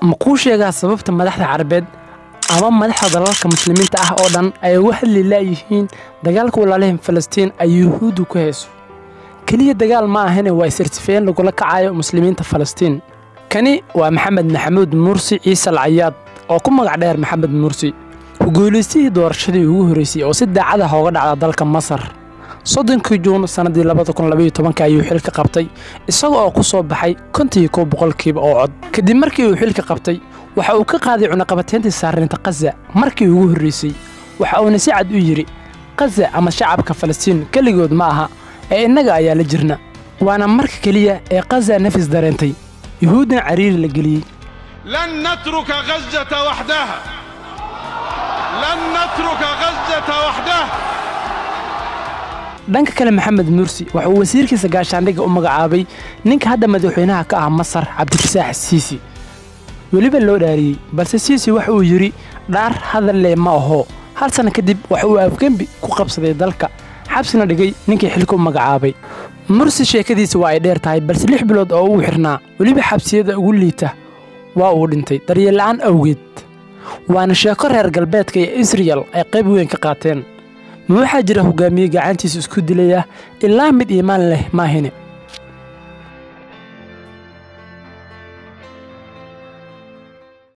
مكو شيغا سببتا مدحدا عربيد ama madaxda dalalka muslimiinta ah oo dhan ay uga hadli laayihiin dagaalka walaalaheen Falastiin ay Yuhuudu ku hayso kaliya dagaal ma ahan waa isirtifeen lagu la kacayo muslimiinta Falastiin kani waa Maxamed Maxamuud Mursi Ciise Al-Ayaad oo ku magac dheer Maxamed Mursi guuleystay doorashadii ugu horeysay oo si daacad ah uga dhacday dalka Masar 30 Juun sanadii 2012 ayuu xilka qabtay isagoo oo ku soo baxay 51% oo cod kadib markii uu xilka qabtay waxa uu ka qaaday cunaqabateyntii saarneynta Gaza markii ugu horeysay waxa uu si cad u yiri Gaza ama shacabka Falastiin kaligood ma aha ee inaga ayaa la jirna waana markii kaliya ee Gaza nafis dareentay Yuhuudna cariiri la galiyay lan natruka Gaza wahdaha lan natruka Gaza wahdaha dhanka kale Maxamed Mursi waxa uu wasiirkiisa gaashaandhigga u magacaabay ninka hadda madaxweynaha ka ah Masar Cabdilfataax Siisi waliba loo dhaariyay balse Siisi waxa uu yiri dhaar hadal leh ma aho hal sano kadib waxa uu Afgambi ku qabsaday dalka xabsina dhigay ninkii xilka u magacaabay Mursi sheekadiisa waa ay dheer tahay balse 6 bilood oo uu xirnaa waliba xabsiyada ugu liita waa uu dhintay daryeel la'aan awgeed waana sheeko reer galbeedka ee Israel ay qayb weyn ka qaateen ma waxa jira hogaamiye gacantiisa isku dilaya ilaa mid iimaan leh ma ahine